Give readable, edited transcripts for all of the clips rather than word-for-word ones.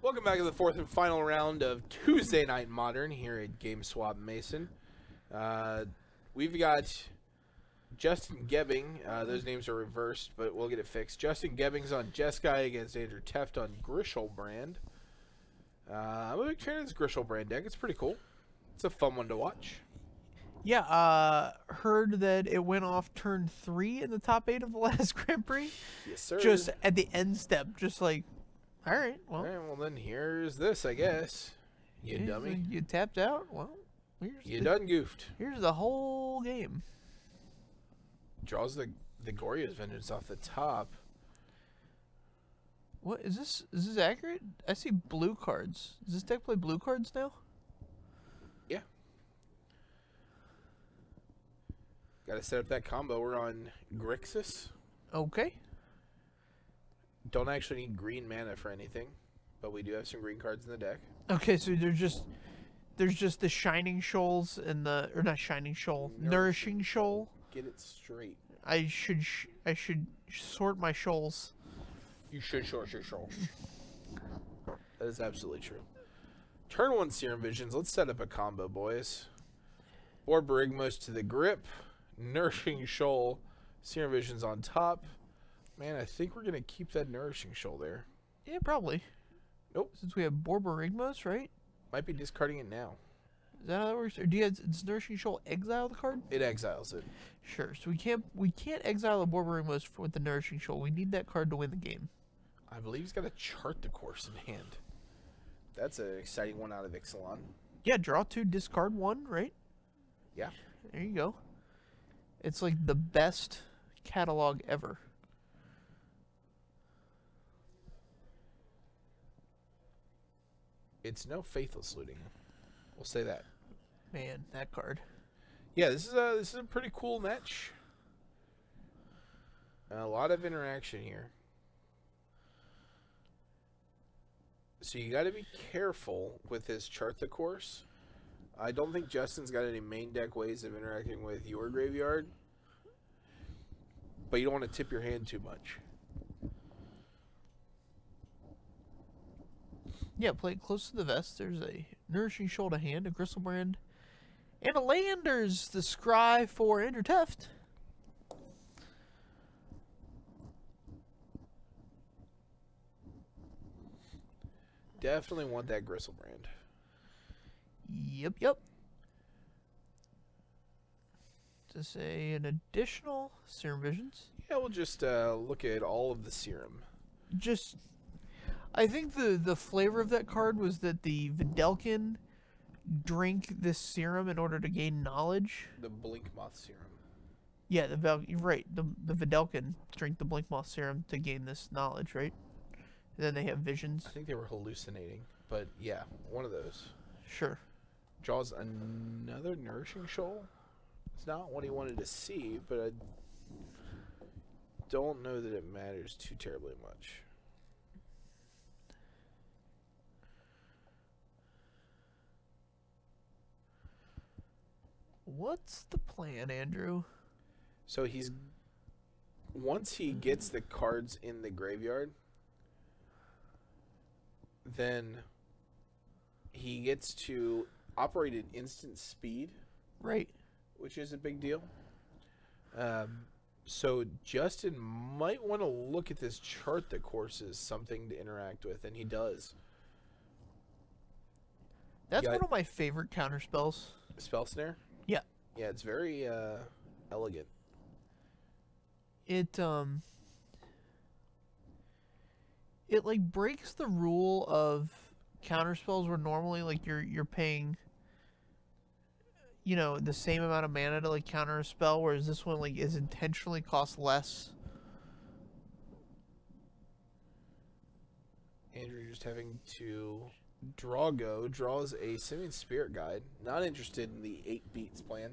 Welcome back to the fourth and final round of Tuesday Night Modern here at GameSwap Mason. We've got Justin Gebing. Those names are reversed, but we'll get it fixed. Justin Gebing's on Jeskai against Andrew Tefft on Grishoalbrand. I'm a big fan of this Grishoalbrand deck. It's pretty cool. It's a fun one to watch. Yeah, heard that it went off turn 3 in the top 8 of the last Grand Prix. Yes, sir. Just at the end step, just like, all right, well. All right, well then here's this, I guess. You dummy. You tapped out? Well, you done goofed. Here's the whole game. Draws the Goryo's Vengeance off the top. What is this? Is this accurate? I see blue cards. Does this deck play blue cards now? Yeah. Got to set up that combo. We're on Grixis. Okay. Don't actually need green mana for anything, but we do have some green cards in the deck. Okay, so there's just the Shining Shoals and the, or not Shining Shoal, Nourishing Shoal. Get it straight. I should sort my shoals. You should sort your shoals. That is absolutely true. Turn 1 Serum Visions. Let's set up a combo, boys. Borborygmos to the grip. Nourishing Shoal. Serum Visions on top. Man, I think we're going to keep that Nourishing Shoal there. Yeah, probably. Nope. Since we have Borborygmos, right? Might be discarding it now. Is that how that works? Or does Nourishing Shoal exile the card? It exiles it. Sure. So we can't exile a Borborygmos with the Nourishing Shoal. We need that card to win the game. I believe he's got to chart the course in hand. That's an exciting one out of Ixalan. Yeah, draw 2, discard 1, right? Yeah. There you go. It's like the best catalog ever. It's no Faithless Looting. We'll say that. Man, that card. Yeah, this is a pretty cool match. A lot of interaction here. So you got to be careful with his chart the course. I don't think Justin's got any main deck ways of interacting with your graveyard. But you don't want to tip your hand too much. Yeah, play it close to the vest. There's a Nourishing Shoal to hand, a Grisslebrand, and a Landers, the Scry for Andrew Tefft. Definitely want that Grisslebrand. Yep. To say an additional Serum Visions. Yeah, we'll just look at all of the serum. I think the flavor of that card was that the Videlkin drink this serum in order to gain knowledge. The Blinkmoth serum. Yeah, you're right. The Videlkin drink the Blinkmoth serum to gain this knowledge, right? And then they have visions. I think they were hallucinating, but yeah, one of those. Sure. Draws another Nourishing Shoal. It's not what he wanted to see, but I don't know that it matters too terribly much. What's the plan, Andrew? So once he gets the cards in the graveyard, then he gets to operate at instant speed. Right. Which is a big deal. So Justin might want to look at this chart that course is something to interact with, and he does. That's one of my favorite counter spells. Spell Snare? Yeah. Yeah, it's very elegant. It like breaks the rule of counter spells where normally like you're paying, you know, the same amount of mana to like counter a spell, whereas this one like is intentionally cost less. Andrew just having to draws a Simian Spirit Guide. Not interested in the 8 beats plan.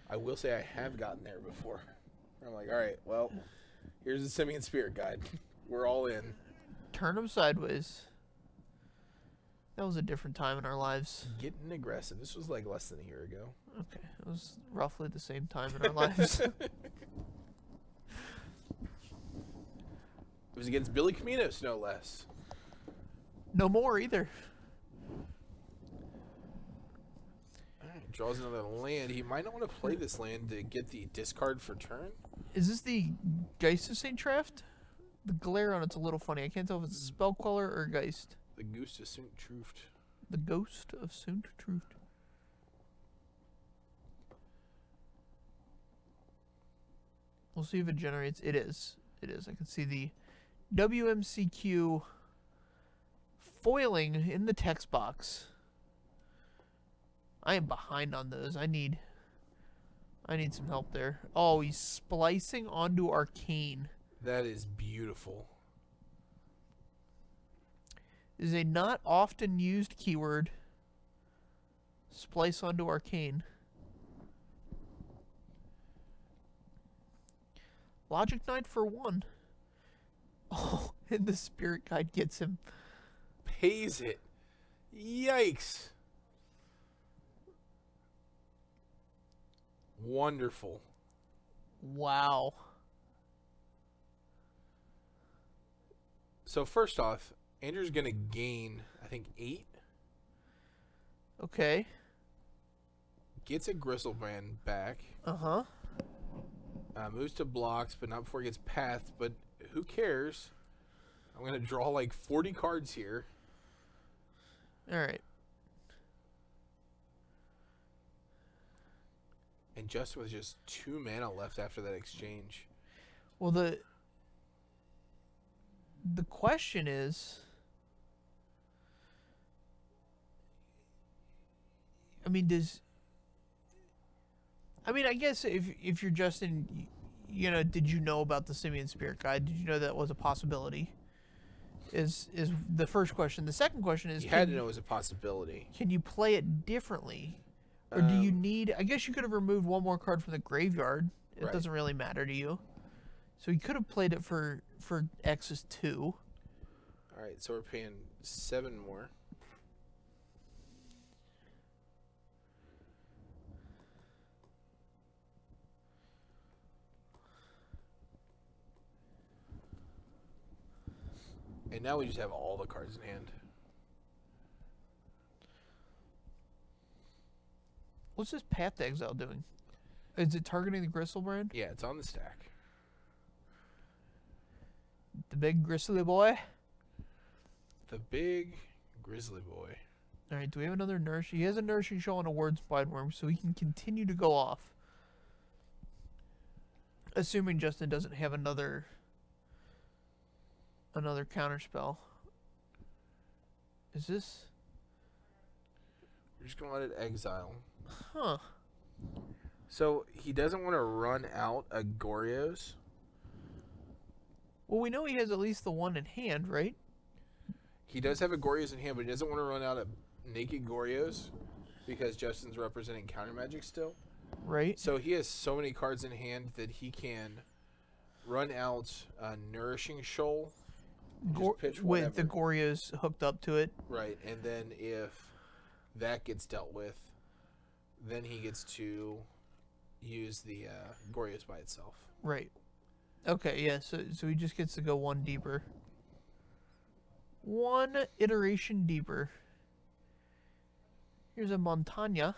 I will say I have gotten there before. I'm like, all right, well, here's the Simian Spirit Guide. We're all in. Turn them sideways. That was a different time in our lives. Getting aggressive. This was like less than a year ago. Okay, it was roughly the same time in our lives. was against Billy Caminos, no less. No more either. Alright, draws another land. He might not want to play this land to get the discard for turn. Is this the Geist of St. Tefft? The glare on it's a little funny. I can't tell if it's a spell queller or Geist. The Goose of St. Tefft. The Ghost of St. Tefft. We'll see if it generates. It is. It is. I can see the WMCQ foiling in the text box. I am behind on those. I need some help there. Oh, he's splicing onto Arcane. That is beautiful. Is a not often used keyword. Splice onto Arcane. Logic Knight for 1. Oh, and the Spirit Guide gets him. Pays it. Yikes. Wonderful. Wow. So first off, Andrew's going to gain, I think, 8. Okay. Gets a Grisslebrand back. Uh-huh. Moves to blocks, but not before he gets pathed. But who cares? I'm going to draw like 40 cards here. All right. And Justin with just 2 mana left after that exchange. Well, the question is, I guess if you're Justin, you know, did you know about the Simian Spirit Guide? Did you know that was a possibility? Is the first question. The second question is, You had to know it was a possibility. Can you play it differently? Or do you need... I guess you could have removed one more card from the graveyard. It Right. doesn't really matter to you. So you could have played it for X's 2. All right, so we're paying 7 more. And now we just have all the cards in hand. What's this Path to Exile doing? Is it targeting the Grisslebrand? Yeah, it's on the stack. The big grizzly boy? The big grizzly boy. Alright, do we have another nourish? He has a nourishing show on a word spideworm, so he can continue to go off. Assuming Justin doesn't have another counter spell. Is this? We're just going to let it exile. Huh. So he doesn't want to run out a Goryos. Well, we know he has at least the one in hand, right? He does have a Goryos in hand, but he doesn't want to run out of naked Goryos because Justin's representing counter magic still. Right. So he has so many cards in hand that he can run out a Nourishing Shoal. With the Goryos hooked up to it. Right, and then if that gets dealt with, then he gets to use the Goryos by itself. Right. Okay, yeah, so he just gets to go one deeper. One iteration deeper. Here's a Montagna.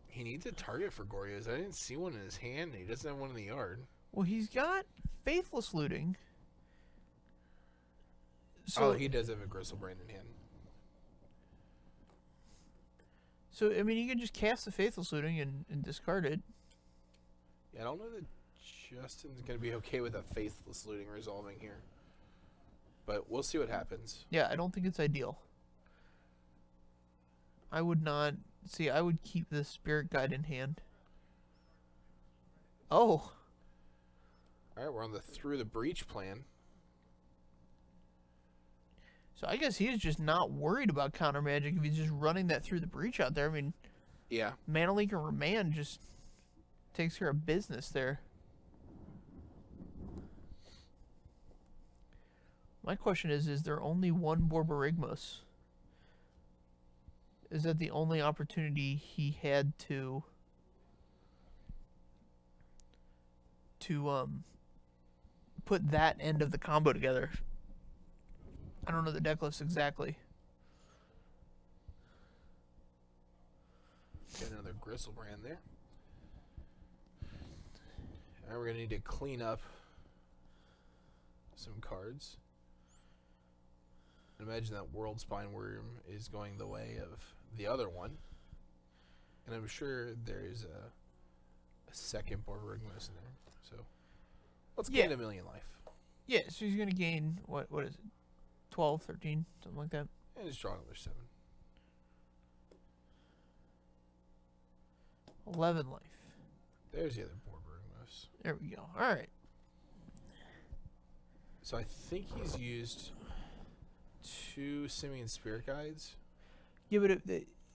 He needs a target for Goryos. I didn't see one in his hand, and he doesn't have one in the yard. Well, he's got Faithless Looting. So, he does have a Grisslebrand in hand. So, I mean, you can just cast the Faithless Looting and discard it. Yeah, I don't know that Justin's going to be okay with a Faithless Looting resolving here. But we'll see what happens. Yeah, I don't think it's ideal. I would not... See, I would keep the Spirit Guide in hand. Oh! Alright, we're on the Through the Breach plan. So I guess he is just not worried about counter magic if he's just running that Through the Breach out there. I mean, yeah, Mana Leak and Remand just takes care of business there. My question is there only one Borborygmos? Is that the only opportunity he had to put that end of the combo together. I don't know the deck list exactly. Got another Grisslebrand there. Now we're going to need to clean up some cards. Imagine that World Spine Worm is going the way of the other one. And I'm sure there is a second Borberg Mason there. So let's gain a million life. Yeah, so he's going to gain, what is it, 12, 13, something like that. And just draw another 7. 11 life. There's the other Borberg Mason. There we go. All right. So I think he's used 2 Simian Spirit Guides. Yeah, but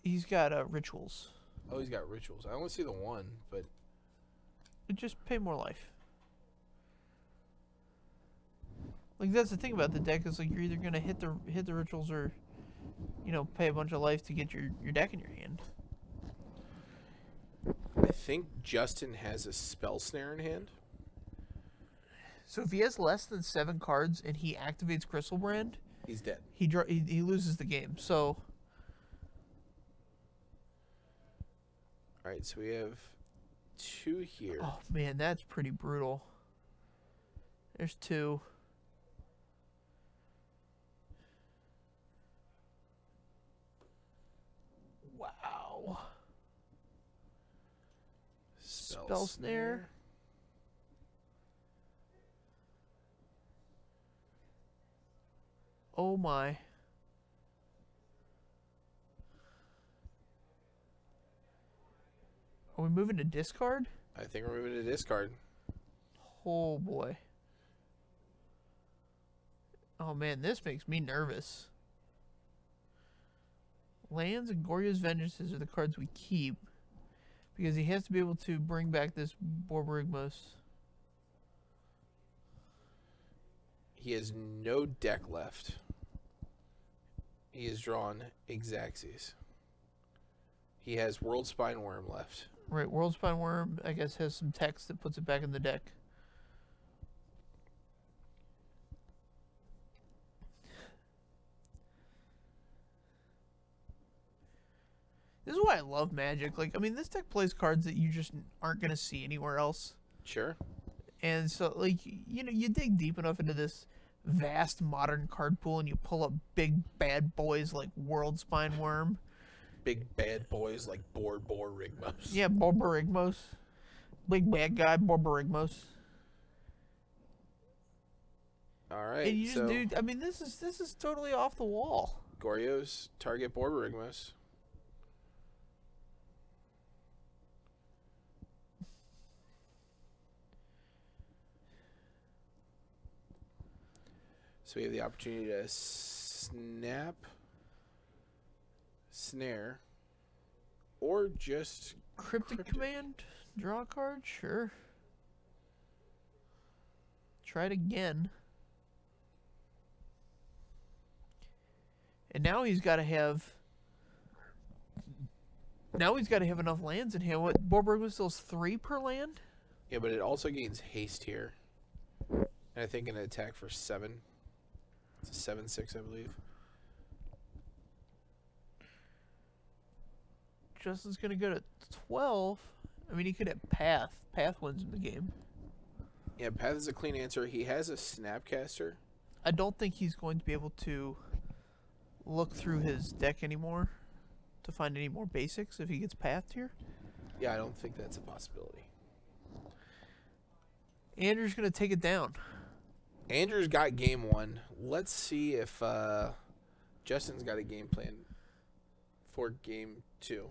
he's got rituals. Oh, he's got rituals. I only see the one, but just pay more life. Like, that's the thing about the deck, is like you're either gonna hit the rituals or, you know, pay a bunch of life to get your deck in your hand. I think Justin has a Spell Snare in hand. So if he has less than 7 cards and he activates Grisslebrand, he's dead. He loses the game. So. All right, so we have 2 here. Oh man, that's pretty brutal. There's 2. Wow. Spell Snare. Oh my. Are we moving to discard? I think we're moving to discard. Oh boy. Oh man, this makes me nervous. Lands and Goryo's Vengeances are the cards we keep, because he has to be able to bring back this Borborygmos. He has no deck left. He has drawn Exaxes. He has World Spine Worm left. Right, World Spine Worm, I guess, has some text that puts it back in the deck. This is why I love Magic. Like, I mean, this deck plays cards that you just aren't going to see anywhere else. Sure. And so, like, you know, you dig deep enough into this vast modern card pool and you pull up big bad boys like World Spine Worm. Big bad boys like Borborygmos. Yeah, Borborygmos. Big bad guy, Borborygmos. All right. And you just do. I mean, this is totally off the wall. Goryo's target Borborygmos. So we have the opportunity to snap, snare, or just Cryptic Command, draw a card, sure. Try it again. And now he's got to have. Now he's got to have enough lands in hand. What, Borborygmos still has 3 per land? Yeah, but it also gains haste here, and I think an attack for 7. It's a 7/6, I believe. Justin's going to go to 12. I mean, he could have Path. Path wins in the game. Yeah, Path is a clean answer. He has a Snapcaster. I don't think he's going to be able to look through his deck anymore to find any more basics if he gets Pathed here. Yeah, I don't think that's a possibility. Andrew's going to take it down. Andrew's got game 1. Let's see if Justin's got a game plan for game 2.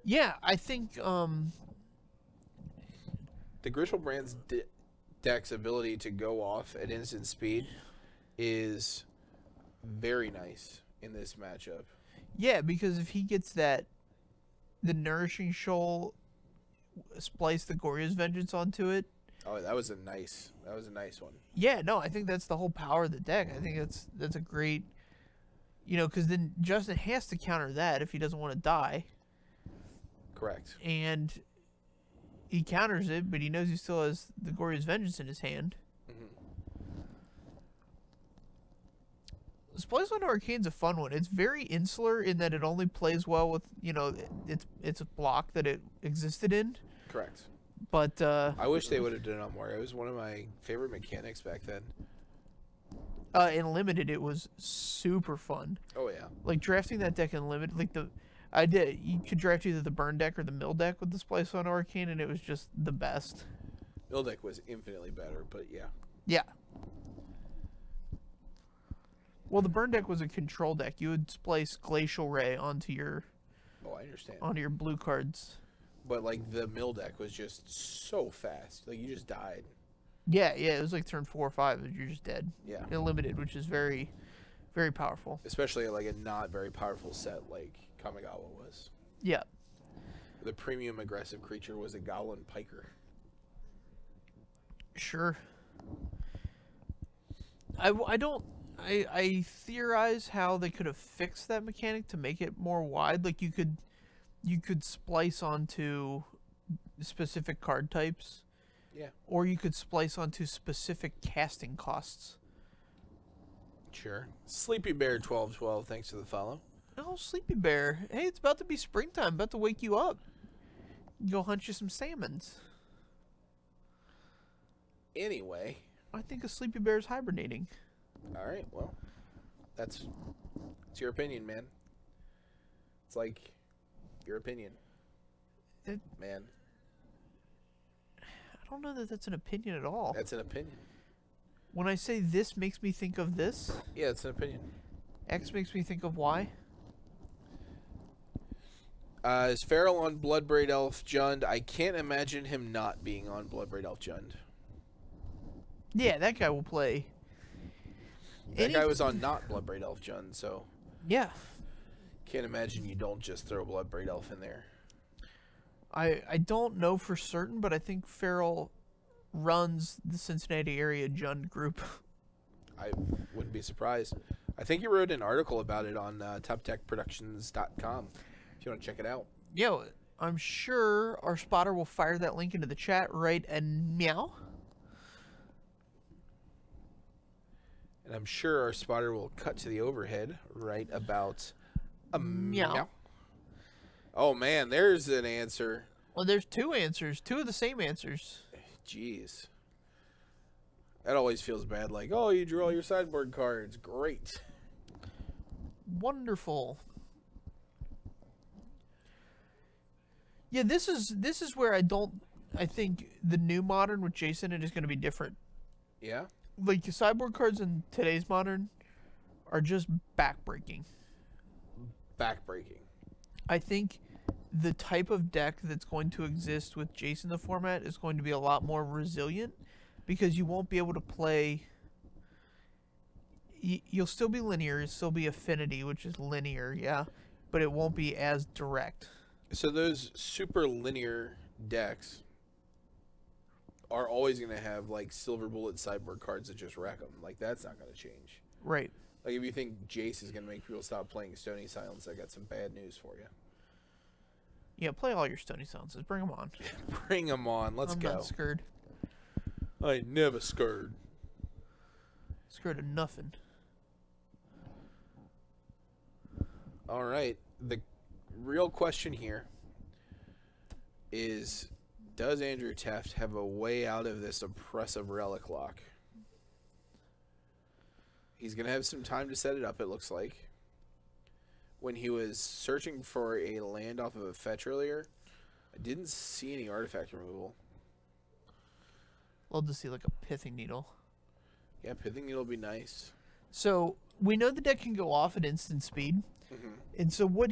Yeah, I think the Grishoalbrand's deck's ability to go off at instant speed is very nice in this matchup. Yeah, because if he gets the Nourishing Shoal, splice the Goryo's Vengeance onto it. Oh, that was a nice one. Yeah, no, I think that's the whole power of the deck. I think that's a great, you know, because then Justin has to counter that if he doesn't want to die. Correct. And he counters it, but he knows he still has the Goryo's Vengeance in his hand. Splice on Arcane's a fun one. It's very insular in that it only plays well with, you know, it's a block that it existed in. Correct. But I wish they would have done it more. It was one of my favorite mechanics back then. In Limited, it was super fun. Oh yeah. Like drafting that deck in Limited, like you could draft either the burn deck or the mill deck with the Splice on Arcane, and it was just the best. Mill deck was infinitely better, but yeah. Yeah. Well, the burn deck was a control deck. You would splice Glacial Ray onto your. Oh, I understand. Onto your blue cards. But like the mill deck was just so fast. Like you just died. Yeah, it was like turn 4 or 5, and you're just dead. Yeah. In Limited, which is very, very powerful. Especially like a not very powerful set like Kamigawa was. Yeah. The premium aggressive creature was a Goblin Piker. Sure. I theorize how they could have fixed that mechanic to make it more wide. Like you could splice onto specific card types. Yeah. Or you could splice onto specific casting costs. Sure. Sleepy Bear 1212, thanks for the follow. Oh, Sleepy Bear. Hey, it's about to be springtime. About to wake you up. Go hunt you some salmons. Anyway. I think a Sleepy Bear is hibernating. All right, well, it's your opinion, man. It's like your opinion, man. I don't know that that's an opinion at all. That's an opinion. When I say this makes me think of this, yeah, it's an opinion. X makes me think of Y. Is Farrell on Bloodbraid Elf Jund? I can't imagine him not being on Bloodbraid Elf Jund. Yeah, that guy will play. That guy was on not Bloodbraid Elf Jund, so yeah. Can't imagine you don't just throw Bloodbraid Elf in there. I don't know for certain, but I think Farrell runs the Cincinnati area Jund group. I wouldn't be surprised. I think he wrote an article about it on toptechproductions.com. If you want to check it out. Yeah, I'm sure our spotter will fire that link into the chat right and meow. And I'm sure our spotter will cut to the overhead right about a meow. Oh, man, there's an answer. Well, there's two answers. Two of the same answers. Jeez. That always feels bad. Like, oh, you drew all your sideboard cards. Great. Wonderful. Yeah, this is where I think the new Modern with Jason it is going to be different. Yeah? Like, the sideboard cards in today's Modern are just backbreaking. Backbreaking. I think the type of deck that's going to exist with Jason the format is going to be a lot more resilient because you won't be able to play... You'll still be linear, you'll still be affinity, which is linear, yeah, but it won't be as direct. So those super linear decks are always going to have, like, silver bullet sideboard cards that just wreck them. Like, that's not going to change. Right. Like, if you think Jace is going to make people stop playing Stony Silence, I got some bad news for you. Yeah, play all your Stony Silences. Bring them on. Bring them on. Let's go. I'm not scared. I ain't never scared. Scared of nothing. All right. The real question here is, does Andrew Tefft have a way out of this oppressive relic lock? He's going to have some time to set it up, it looks like. When he was searching for a land off of a fetch earlier, I didn't see any artifact removal. Love to see like a Pithing Needle. Yeah, Pithing Needle would be nice. So we know the deck can go off at instant speed. And so what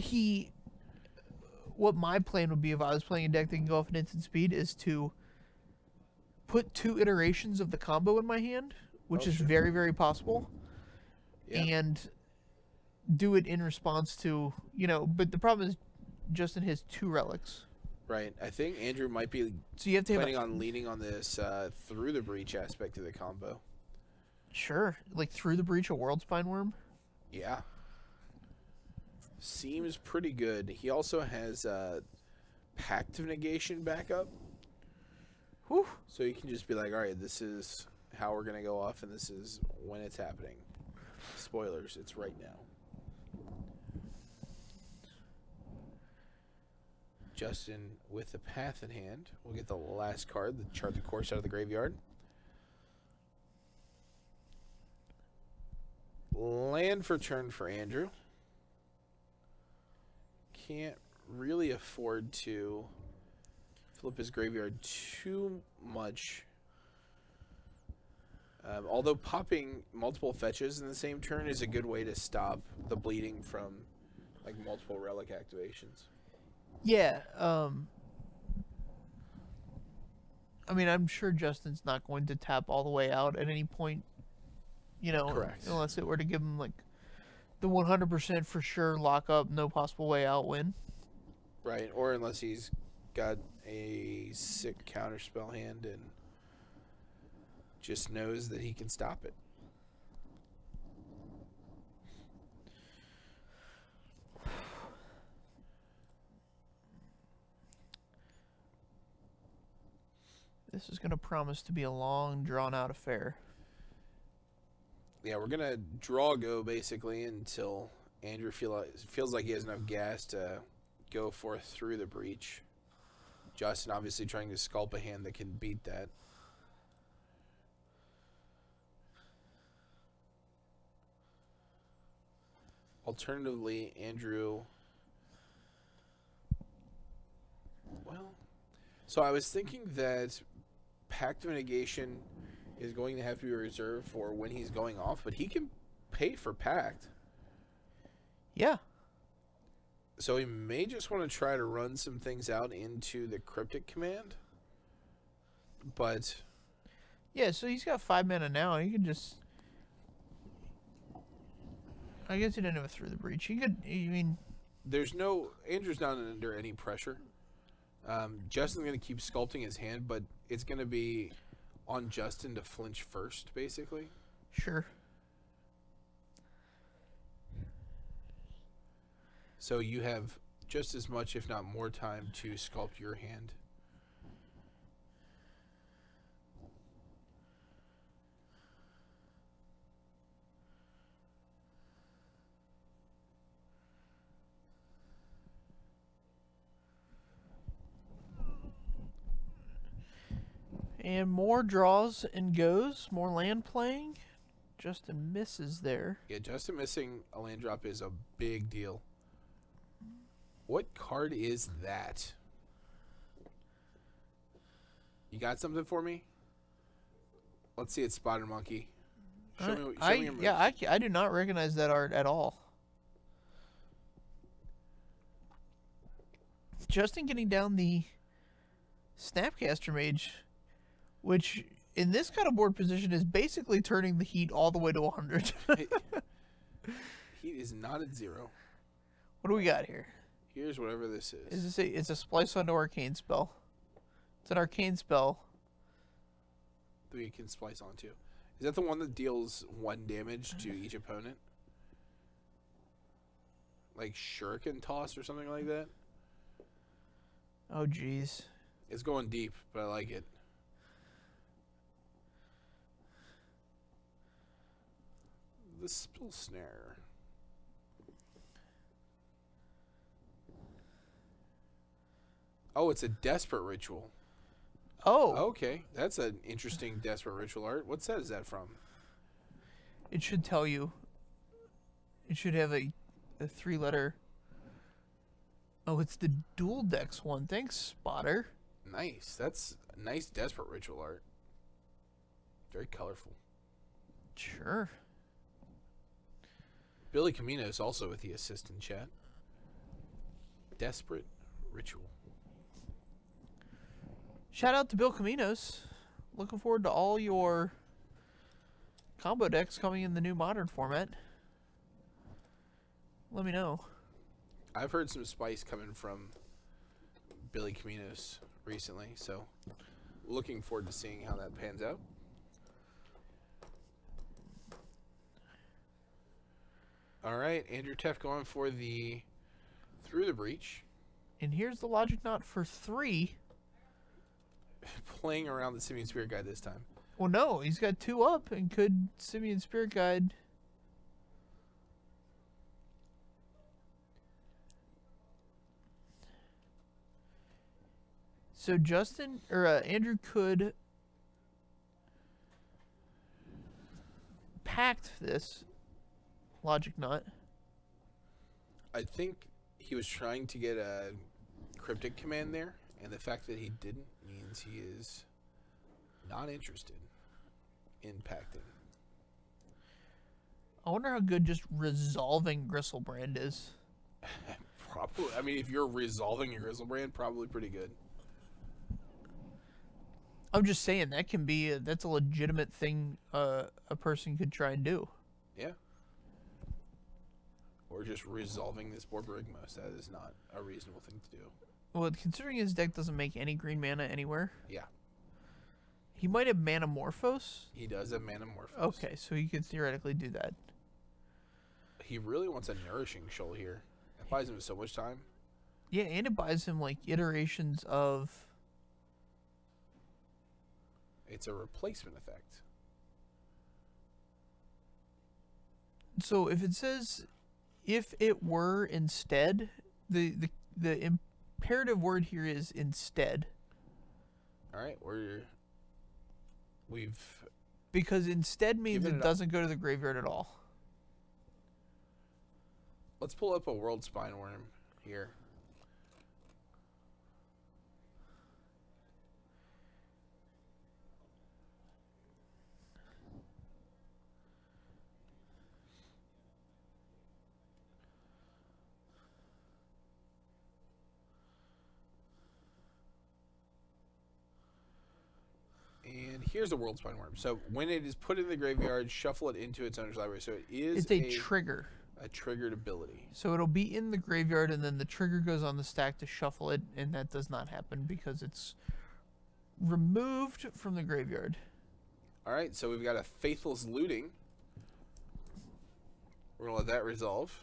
my plan would be if I was playing a deck that can go off at instant speed is to put 2 iterations of the combo in my hand, which is very, very possible. Yeah. And do it in response to, but the problem is Justin has 2 relics. Right. I think Andrew might be so you have to planning on leaning on this through the breach aspect of the combo. Sure. Like through the breach, a World Spine Worm? Yeah. Seems pretty good. He also has Pact of Negation backup. Whew. So you can just be like, all right, this is how we're going to go off, and this is when it's happening. Spoilers, it's right now. Justin with the path in hand. We'll get the last card, the chart the course out of the graveyard. Land for turn for Andrew. Can't really afford to flip his graveyard too much. Although popping multiple fetches in the same turn is a good way to stop the bleeding from like multiple relic activations. Yeah. I mean, I'm sure Justin's not going to tap all the way out at any point. You know, Correct. Unless it were to give him like the 100% for sure lock up, no possible way out win. Right, or unless he's got a sick counterspell hand and just knows that he can stop it. This is going to promise to be a long, drawn-out affair. Yeah, we're going to draw go basically until Andrew feels like he has enough gas to go forth through the breach. Justin obviously trying to sculpt a hand that can beat that. Alternatively, Andrew... Well, so I was thinking that Pact of Negation is going to have to be reserved for when he's going off, but he can pay for Pact. Yeah. So he may just want to try to run some things out into the Cryptic command. But... Yeah, so he's got 5 mana now. He can just... I guess he didn't have it through the breach. He could, I mean... There's no... Andrew's not under any pressure. Justin's going to keep sculpting his hand, but it's going to be on Justin to flinch first, basically. Sure. So you have just as much, if not more time, to sculpt your hand. And more draws and goes, more land playing. Justin misses there. Yeah, Justin missing a land drop is a big deal. What card is that? You got something for me? Let's see it, Spotted Monkey. Show me your moves. Yeah, I do not recognize that art at all. Justin getting down the Snapcaster Mage, which in this kind of board position is basically turning the heat all the way to 100. Heat is not at 0. What do we got here? Here's whatever this is. Is this it's a splice onto arcane spell. It's an arcane spell. That you can splice onto. Is that the one that deals 1 damage to each opponent? Like Shuriken Toss or something like that? Oh, jeez. It's going deep, but I like it. The Spill Snare. Oh, it's a Desperate Ritual. Oh. Okay, that's an interesting Desperate Ritual art. What set is that from? It should tell you. It should have a 3-letter. Oh, it's the Dual Dex one. Thanks, Spotter. Nice. That's a nice Desperate Ritual art. Very colorful. Sure. Billy Camino's also with the assist in chat. Desperate Ritual. Shout out to Bill Caminos. Looking forward to all your combo decks coming in the new modern format. Let me know. I've heard some spice coming from Billy Caminos recently, so looking forward to seeing how that pans out. All right, Andrew Tefft going for the Through the Breach. And here's the logic knot for 3. playing around the Simian Spirit Guide this time. Well, no, he's got 2 up and could Simian Spirit Guide. So Justin or Andrew could pact this. Logic not. I think he was trying to get a cryptic command there, and the fact that he didn't means he is not interested in pacting. I wonder how good just resolving Grisslebrand is. Probably. I mean, if you're resolving your Grisslebrand, probably pretty good. I'm just saying that can be that's a legitimate thing a person could try and do. Yeah. Or just resolving this Borborygmos. That is not a reasonable thing to do. Well, considering his deck doesn't make any green mana anywhere. Yeah. He might have Manamorphose. He does have Manamorphose. Okay, so he could theoretically do that. He really wants a Nourishing Shoal here. That buys him so much time. Yeah, and it buys him like iterations of... It's a replacement effect. So if it says, if it were instead, the imperative word here is instead. All right, we've because instead means given it doesn't go to the graveyard at all. Let's pull up a World Spineworm here. And here's the World Spineworm. So when it is put in the graveyard, shuffle it into its owner's library. So it is It's a trigger. A triggered ability. So it'll be in the graveyard, and then the trigger goes on the stack to shuffle it, and that does not happen because it's removed from the graveyard. All right, so we've got a Faithless Looting. We're going to let that resolve.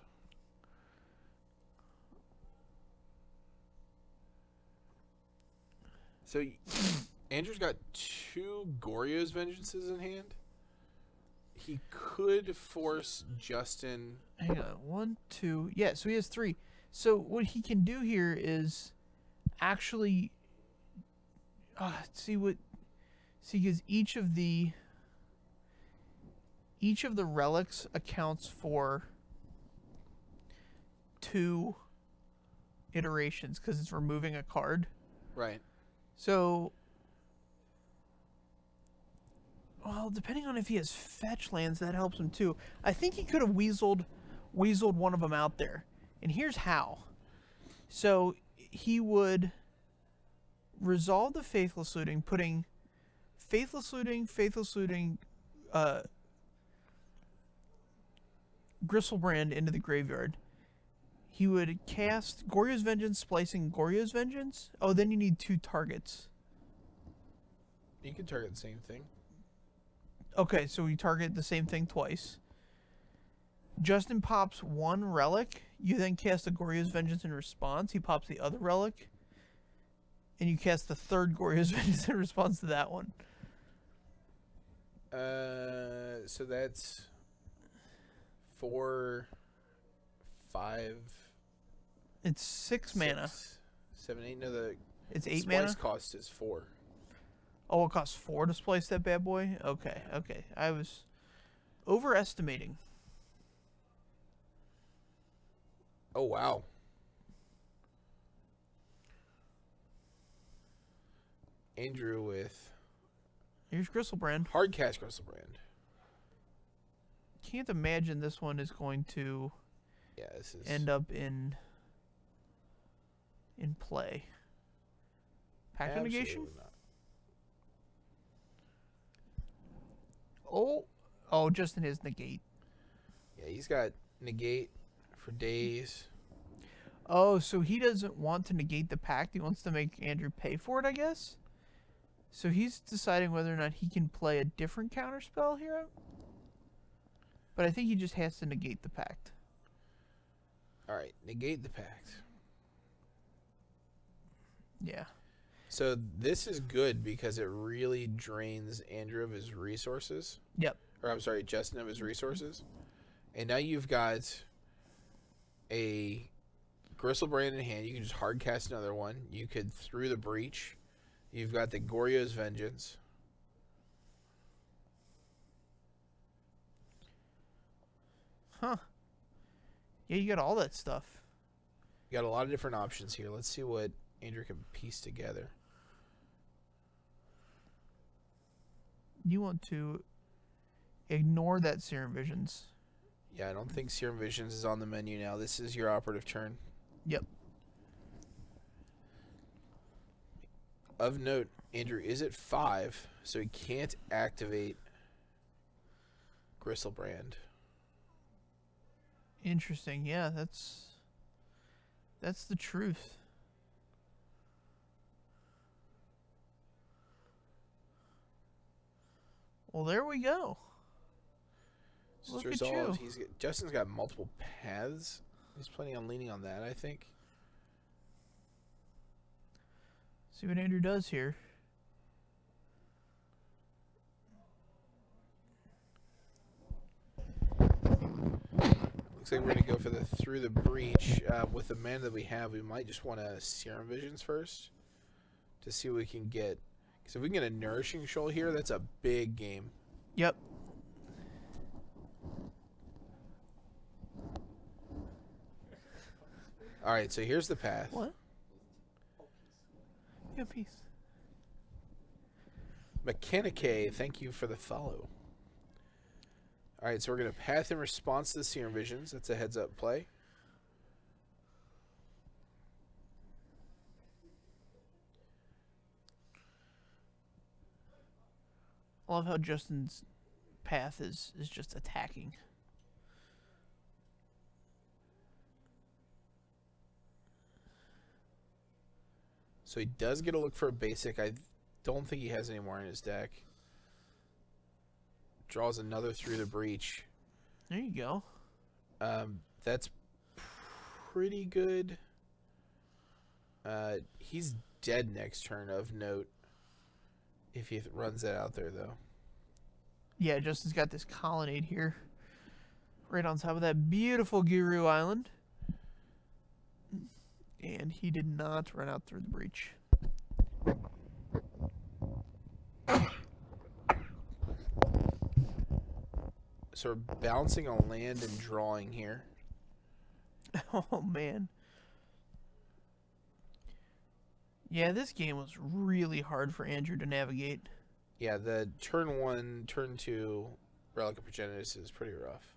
So Andrew's got 2 Goryo's Vengeances in hand. He could force Justin. Hang on, 1, 2. Yeah, so he has 3. So what he can do here is actually see, because each of the relics accounts for 2 iterations because it's removing a card. Right. So, well, depending on if he has fetch lands, that helps him too. I think he could have weaseled one of them out there. And here's how. So, he would resolve the Faithless Looting, putting Faithless Looting, Grisslebrand into the graveyard. He would cast Goryo's Vengeance, splicing Goryo's Vengeance. Oh, then you need 2 targets. You can target the same thing. Okay, so we target the same thing twice. Justin pops 1 relic. You then cast a Goryo's Vengeance in response. He pops the other relic. And you cast the 3rd Goryo's Vengeance in response to that one. So that's 4, 5. It's 6 mana. 7, 8. No, It's 8 splice mana. cost is 4. Oh, it costs 4 to splice that bad boy? Okay, okay. I was overestimating. Oh, wow. Andrew with Here's Grisslebrand. hard cast Grisslebrand. Can't imagine this one is going to Yeah, this is end up in play. Pact of Negation? absolutely not. Oh, just in his negate. Yeah, he's got negate for days. Oh, so he doesn't want to negate the pact. He wants to make Andrew pay for it, I guess. So he's deciding whether or not he can play a different counterspell here. But I think he just has to negate the pact. All right, negate the pact. Yeah. So this is good because it really drains Andrew of his resources. Yep. Or I'm sorry, Justin of his resources. And now you've got a Grisslebrand in hand. You can just hard cast another one. You could through the breach. You've got the Goryo's Vengeance. Huh. Yeah, you got all that stuff. You got a lot of different options here. Let's see what Andrew can piece together. You want to ignore that Serum Visions. Yeah, I don't think Serum Visions is on the menu now. This is your operative turn. Yep. Of note, Andrew is at 5, so he can't activate Grisslebrand. Interesting. Yeah, that's the truth. Well, there we go. Look at you. Justin's got multiple paths. He's planning on leaning on that, I think. See what Andrew does here. Looks like we're going to go for the through the breach. With the mana that we have, we might just want to Serum Visions first to see what we can get. Because if we can get a Nourishing Shoal here, that's a big game. Yep. All right, so here's the path. What? Yeah, peace. Mechanique, thank you for the follow. All right, so we're going to path in response to the Serum Visions. That's a heads-up play. I love how Justin's path is just attacking. So he does get a look for a basic. I don't think he has any more in his deck. Draws another through the breach. There you go. That's pretty good. He's dead next turn, of note. If he runs that out there, though. Yeah, Justin's got this colonnade here. Right on top of that beautiful Guru Island. And he did not run out through the breach. So we're bouncing on land and drawing here. Oh, man. Yeah, this game was really hard for Andrew to navigate. Yeah, the turn 1, turn 2 Relic of Progenitus is pretty rough.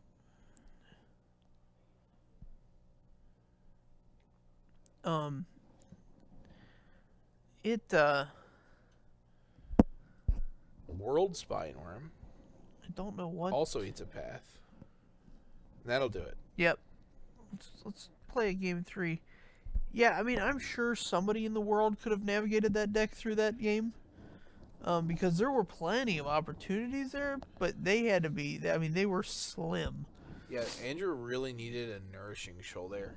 World Spineworm. I don't know what. Also eats a path. That'll do it. Yep. Let's play a game 3. Yeah, I mean, I'm sure somebody in the world could have navigated that deck through that game. Because there were plenty of opportunities there, but they had to be, I mean, they were slim. Yeah, Andrew really needed a Nourishing Shoal there.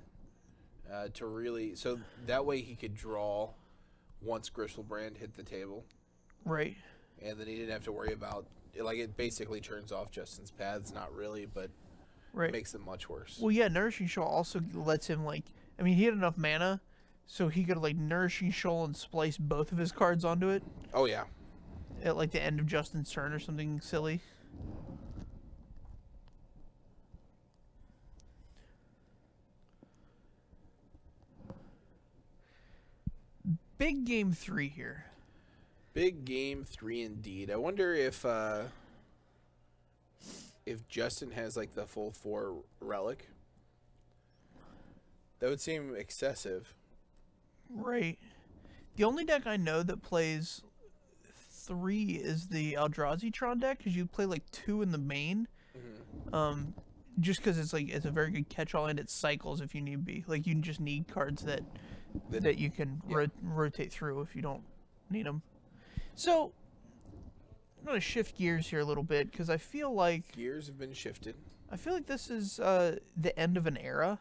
To really, so that way he could draw once Grisslebrand hit the table. Right. And then he didn't have to worry about, like, it basically turns off Justin's paths, not really, but right. Makes them much worse. Well, yeah, Nourishing Shoal also lets him, like, I mean, he had enough mana, so he could, like, Nourishing Shoal and splice both of his cards onto it. Oh, yeah. At, like, the end of Justin's turn or something silly. Big game 3 here. Big game 3 indeed. I wonder if Justin has like the full 4 relic. That would seem excessive. Right. The only deck I know that plays 3 is the Eldrazi-tron deck, because you play like 2 in the main. Mm-hmm. Just because it's like it's a very good catch-all and it cycles if you need be. Like you just need cards that you can rotate through if you don't need them. So I'm gonna shift gears here a little bit because I feel like gears have been shifted. I feel like this is the end of an era.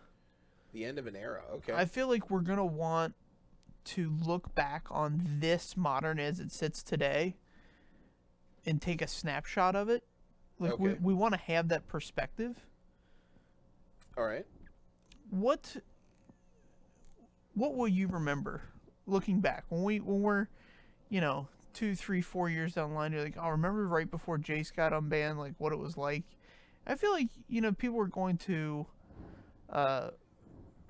The end of an era. Okay. I feel like we're gonna want to look back on this Modern as it sits today and take a snapshot of it. Like, Okay. we want to have that perspective. All right. What will you remember looking back when we're, 2, 3, 4 years down the line? You're like, oh, remember right before Jace got unbanned, like what it was like. I feel like people are going to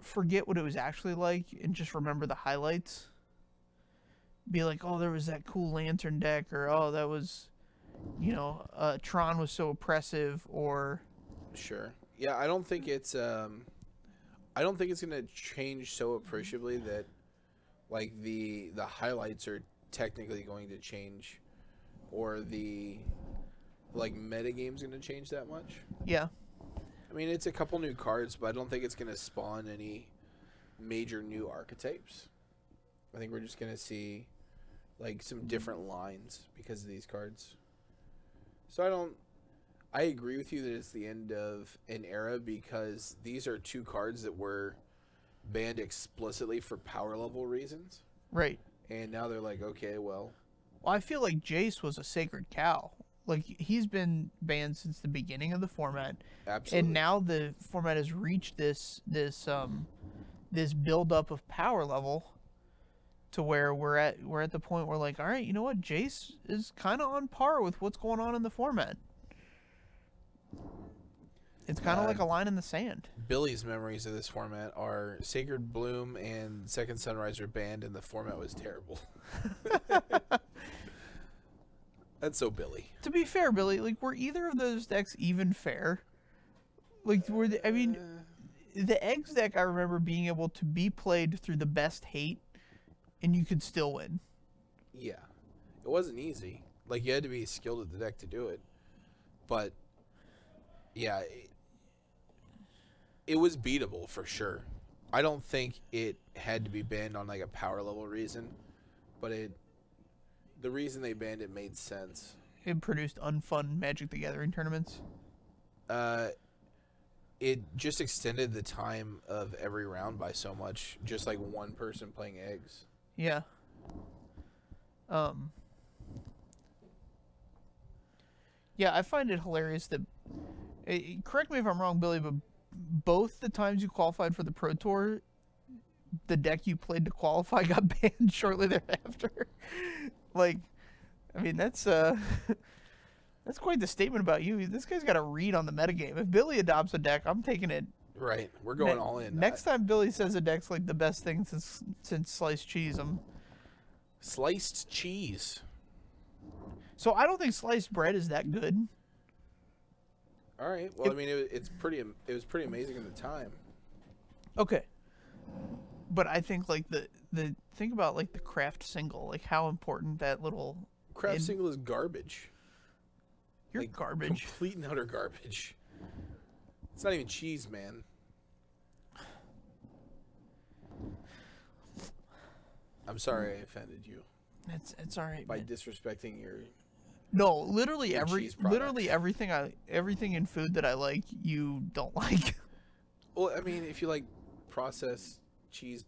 forget what it was actually like and just remember the highlights. Be like, oh, there was that cool lantern deck, or oh, that was, Tron was so oppressive, or Sure. Yeah, I don't think it's going to change so appreciably that like the highlights are technically going to change, or the like metagame's going to change that much. yeah. I mean, it's a couple new cards, but I don't think it's going to spawn any major new archetypes. I think we're just going to see like some different lines because of these cards. So I agree with you that it's the end of an era, because these are two cards that were banned explicitly for power level reasons. Right. And now they're like, okay, well, Well, I feel like Jace was a sacred cow. Like, he's been banned since the beginning of the format. absolutely. And now the format has reached this build-up of power level to where we're at the point where, like, all right, you know what? Jace is kind of on par with what's going on in the format. It's kind of like a line in the sand. Billy's memories of this format are Sacred Bloom and Second Sunrise were banned, and the format was terrible. That's so Billy. To be fair, Billy, like, were either of those decks even fair? Like, the Eggs deck, I remember being able to be played through the best hate, and you could still win. Yeah. It wasn't easy. Like, you had to be skilled at the deck to do it. But, yeah, it was beatable for sure. I don't think it had to be banned on, like, a power level reason. But the reason they banned it made sense. It produced unfun Magic the Gathering tournaments. It just extended the time of every round by so much. Just like one person playing Eggs. Yeah. Yeah, I find it hilarious that. Correct me if I'm wrong, Billy, but both the times you qualified for the Pro Tour, the deck you played to qualify got banned shortly thereafter. Like, I mean, that's quite the statement about you. This guy's got a read on the metagame. If Billy adopts a deck, I'm taking it. Right, we're going all in. Next time Billy says a deck's like the best thing since sliced cheese, Sliced cheese. So I don't think sliced bread is that good. All right. Well, I mean, it was pretty amazing at the time. Okay. But I think like the think about like the craft single, like how important that little Craft single is garbage. You're Like, garbage. Complete and utter garbage. It's not even cheese, man. I'm sorry I offended you It's all right. by Man. disrespecting your. No, literally your cheese literally products. everything in food that I like, you don't like. Well, I mean, if you like processed cheese,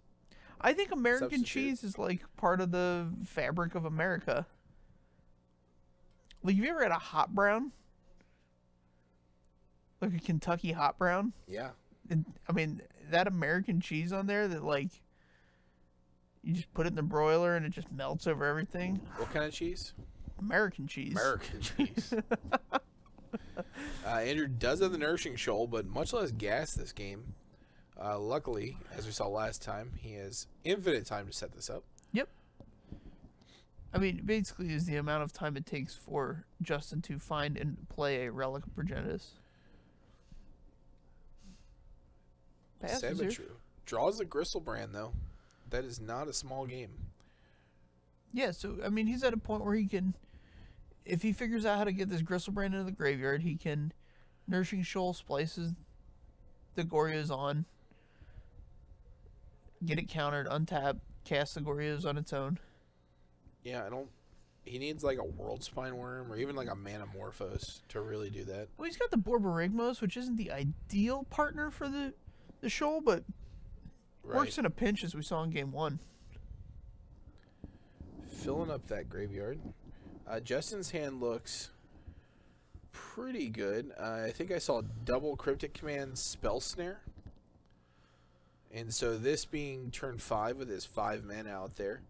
I think American Substitute. cheese is like part of the fabric of America. Like, have you ever had a hot brown? Like a Kentucky hot brown? yeah. I mean, that American cheese on there that, like, you just put it in the broiler and it just melts over everything. What kind of cheese? American cheese. American cheese. Andrew does have the Nourishing Shoal, but much less gas this game. Luckily, as we saw last time, he has infinite time to set this up. Yep. I mean, basically is the amount of time it takes for Justin to find and play a Relic of Progenitus. Sad but true. Draws the Grisslebrand, though. That is not a small game. Yeah, so, I mean, he's at a point where he can, if he figures out how to get this Grisslebrand into the graveyard, he can Nourishing Shoal, splices the Goryos on, get it countered, untap, cast the Goryos on its own. Yeah, he needs like a World Spine Worm or even like a Manamorphose to really do that. Well, he's got the Borborygmos, which isn't the ideal partner for the Shoal, but works in a pinch, as we saw in Game 1. filling up that graveyard. Justin's hand looks pretty good. I think I saw double Cryptic Command Spell Snare. And so this being turn 5 with his 5 mana out there,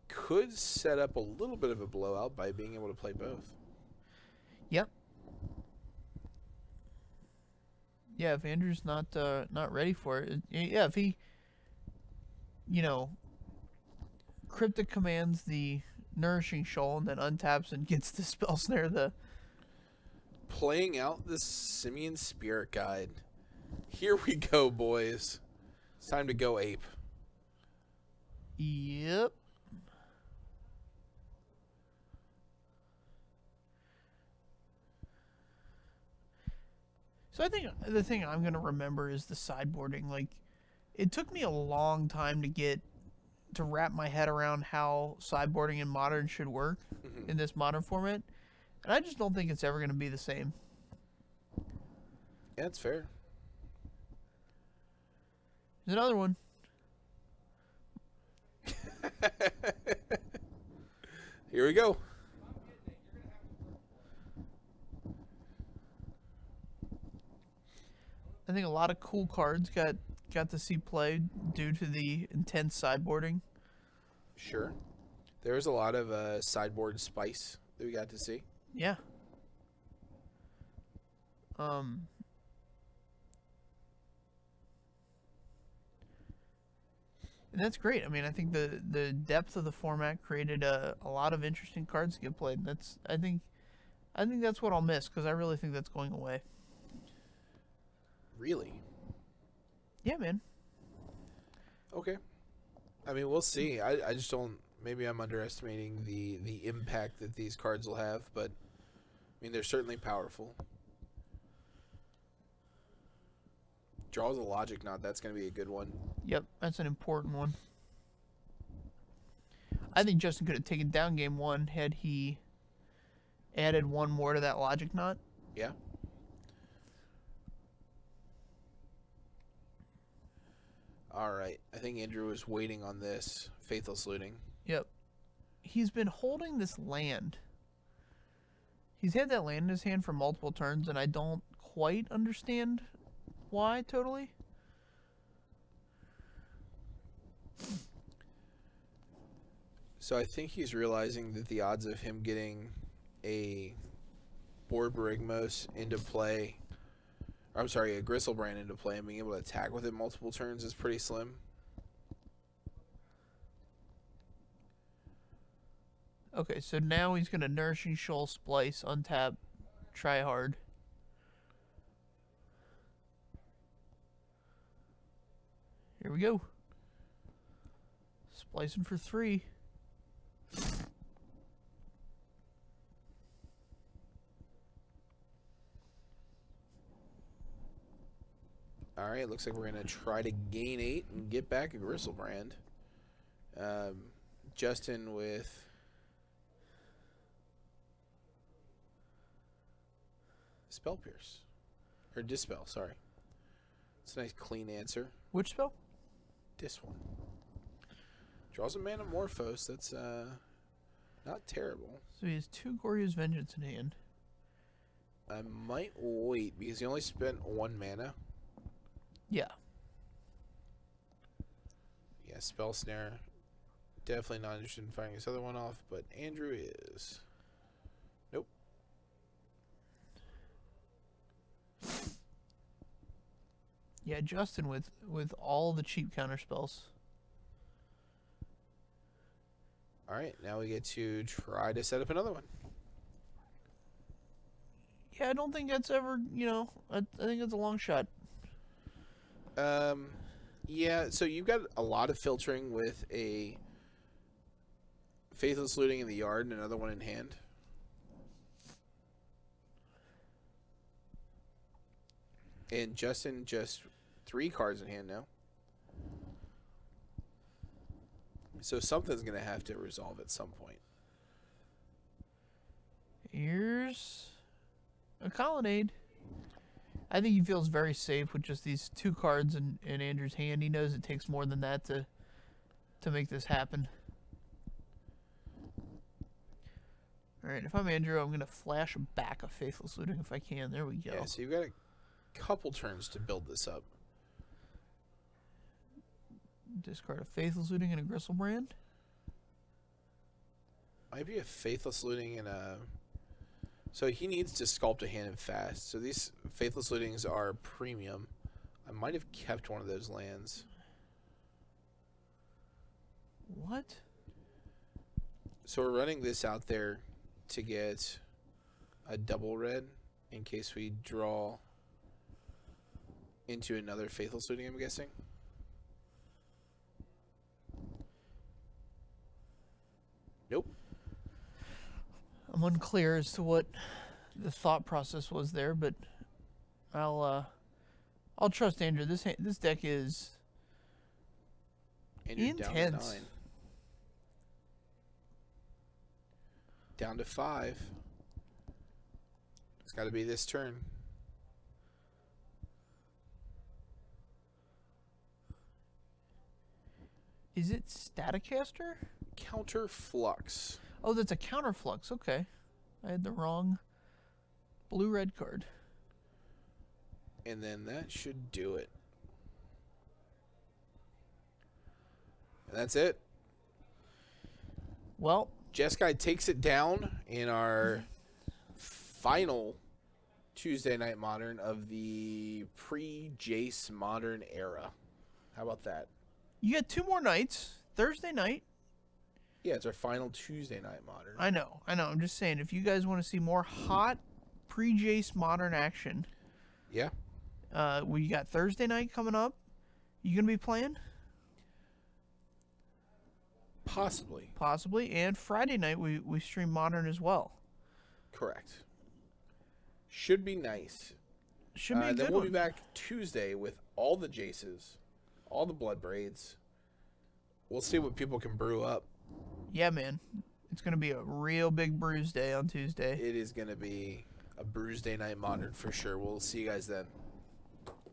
could set up a little bit of a blowout by being able to play both. Yep. Yeah, if Andrew's not ready for it, yeah, if he, you know, Cryptic commands the Nourishing Shoal and then untaps and gets the Spell Snare, playing out the Simian Spirit Guide. Here we go, boys. It's time to go ape. Yep. So I think the thing I'm going to remember is the sideboarding. Like, it took me a long time to wrap my head around how sideboarding in Modern should work in this Modern format. And I just don't think it's ever going to be the same. Yeah, it's fair. There's another one. Here we go. I think a lot of cool cards got to see play due to the intense sideboarding. Sure. There was a lot of sideboard spice that we got to see. Yeah. And that's great. I mean, I think the depth of the format created a lot of interesting cards to get played. I think that's what I'll miss, because I really think that's going away. Really? Yeah, man. Okay. I mean, we'll see. I just don't... Maybe I'm underestimating the impact that these cards will have, but I mean, they're certainly powerful. Draws a Logic Knot. That's going to be a good one. Yep, that's an important one. I think Justin could have taken down game 1 had he added one more to that Logic Knot. Yeah. All right. I think Andrew was waiting on this. Faithless Looting. Yep. He's been holding this land. He's had that land in his hand for multiple turns, and I don't quite understand why totally. So I think he's realizing that the odds of him getting a Borborygmos into play, or I'm sorry, a Grisslebrand into play and being able to attack with it multiple turns is pretty slim. Okay, so now he's going to Nourishing Shoal, Splice, untap, try hard. Here we go. Splicing for 3. All right, looks like we're going to try to gain 8 and get back a Grisslebrand. Justin with... Spell Pierce. Or Dispel, sorry. It's a nice clean answer. Which spell? This one. Draws a Manamorphose. That's not terrible. So he has 2 Goryo's Vengeance in hand. I might wait because he only spent 1 mana. Yeah. Yeah, Spell Snare. Definitely not interested in fighting this other one off, but Andrew is. Nope. Yeah, Justin with all the cheap counter spells. All right, now we get to try to set up another one. Yeah, I don't think that's ever, I think it's a long shot. Yeah, so you've got a lot of filtering with a Faithless Looting in the yard and another one in hand. And Justin just 3 cards in hand now. So something's going to have to resolve at some point. Here's a Colonnade. I think he feels very safe with just these 2 cards in Andrew's hand. He knows it takes more than that to make this happen. Alright, if I'm Andrew, I'm going to flash back a Faithless Looting if I can. There we go. Yeah, so you've got a couple turns to build this up. Discard a Faithless Looting and a Grisslebrand. Might be a Faithless Looting and a... So he needs to sculpt a hand and fast. So these Faithless Lootings are premium. I might have kept one of those lands. What? So we're running this out there to get a double red in case we draw into another Faithless Looting, I'm guessing. Nope. I'm unclear as to what the thought process was there, but I'll trust Andrew. This deck is Andrew intense. Down to 5. It's got to be this turn. Is it Staticaster? Counter Flux. Oh, that's a counter flux. Okay. I had the wrong blue-red card. And then that should do it. And that's it. Well, Jeskai takes it down in our final Tuesday Night Modern of the pre-Jace Modern era. How about that? you get 2 more nights. Thursday night. Yeah, it's our final Tuesday Night Modern. I know. I'm just saying, if you guys want to see more hot pre-Jace Modern action, Yeah. we got Thursday night coming up. You gonna be playing? Possibly. Possibly. And Friday night we stream Modern as well. Correct. Should be nice. Should be a good Then we'll one. be back Tuesday with all the Jaces, all the Blood Braids. We'll see what people can brew up. Yeah, man. It's gonna be a real big bruise day on Tuesday. It is going to be a Bruise Day Night Modern for sure. We'll see you guys then.